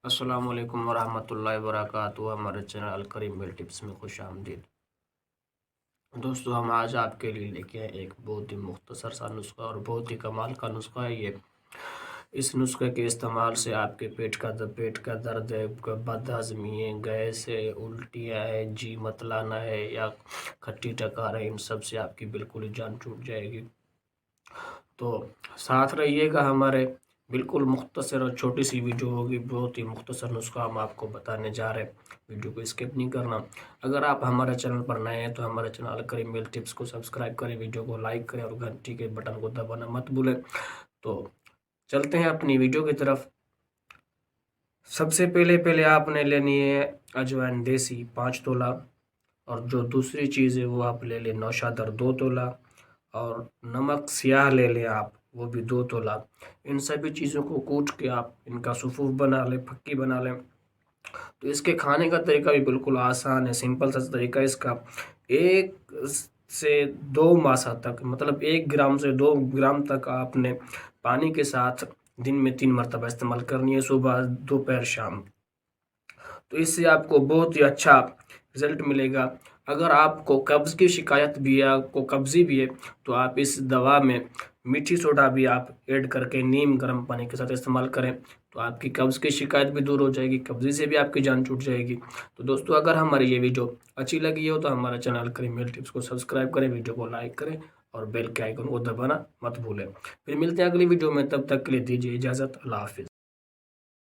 السلام علیکم ورحمۃ اللہ وبرکاتہ۔ ہمارے چینل الکریم میل ٹپس میں خوش آمدید۔ دوستو، ہم آج آپ کے لیے لے کے آئے ایک بہت ہی مختصر سا نسخہ اور بہت ہی کمال کا نسخہ ہے یہ۔ اس نسخے کے استعمال سے آپ کے پیٹ کا درد ہے، بد ہضمی ہے، گیس ہے، الٹیاں ہے، جی متلانا ہے یا کھٹی ٹکار ہے، ان سب سے آپ کی بالکل ہی جان چھوٹ جائے گی۔ تو ساتھ رہیے گا ہمارے، بالکل مختصر اور چھوٹی سی ویڈیو ہوگی، بہت ہی مختصر نسخہ ہم آپ کو بتانے جا رہے ہیں، ویڈیو کو اسکپ نہیں کرنا۔ اگر آپ ہمارے چینل پر نئے ہیں تو ہمارے چینل الکریم میل ٹپس کو سبسکرائب کریں، ویڈیو کو لائک کریں اور گھنٹی کے بٹن کو دبانا مت بھولیں۔ تو چلتے ہیں اپنی ویڈیو کی طرف۔ سب سے پہلے آپ نے لینی ہے اجوائن دیسی 5 تولہ، اور جو دوسری چیز ہے وہ آپ لے لیں نوشادر 2 تولہ، اور نمک سیاہ لے لیں آپ، وہ بھی 2 تولہ۔ ان سبھی چیزوں کو کوٹ کے آپ ان کا صفوف بنا لیں، پھکی بنا لیں۔ تو اس کے کھانے کا طریقہ بھی بالکل آسان ہے، سمپل سا طریقہ اس کا۔ 1 سے 2 ماسہ تک، مطلب 1 گرام سے 2 گرام تک آپ نے پانی کے ساتھ دن میں 3 مرتبہ استعمال کرنی ہے، صبح، دوپہر، شام۔ تو اس سے آپ کو بہت ہی اچھا رزلٹ ملے گا۔ اگر آپ کو قبض کی شکایت بھی ہے، آپ کو قبضی بھی ہے، تو آپ اس دوا میں میٹھی سوڈا بھی آپ ایڈ کر کے نیم گرم پانی کے ساتھ استعمال کریں، تو آپ کی قبض کی شکایت بھی دور ہو جائے گی، قبضی سے بھی آپ کی جان چھوٹ جائے گی۔ تو دوستو، اگر ہماری یہ ویڈیو اچھی لگی ہو تو ہمارا چینل الکریم میل ٹپس کو سبسکرائب کریں، ویڈیو کو لائک کریں اور بیل کے آئیکن کو دبانا مت بھولیں۔ پھر ملتے ہیں اگلی ویڈیو میں، تب تک کے لیے دیجیے اجازت، اللہ حافظ۔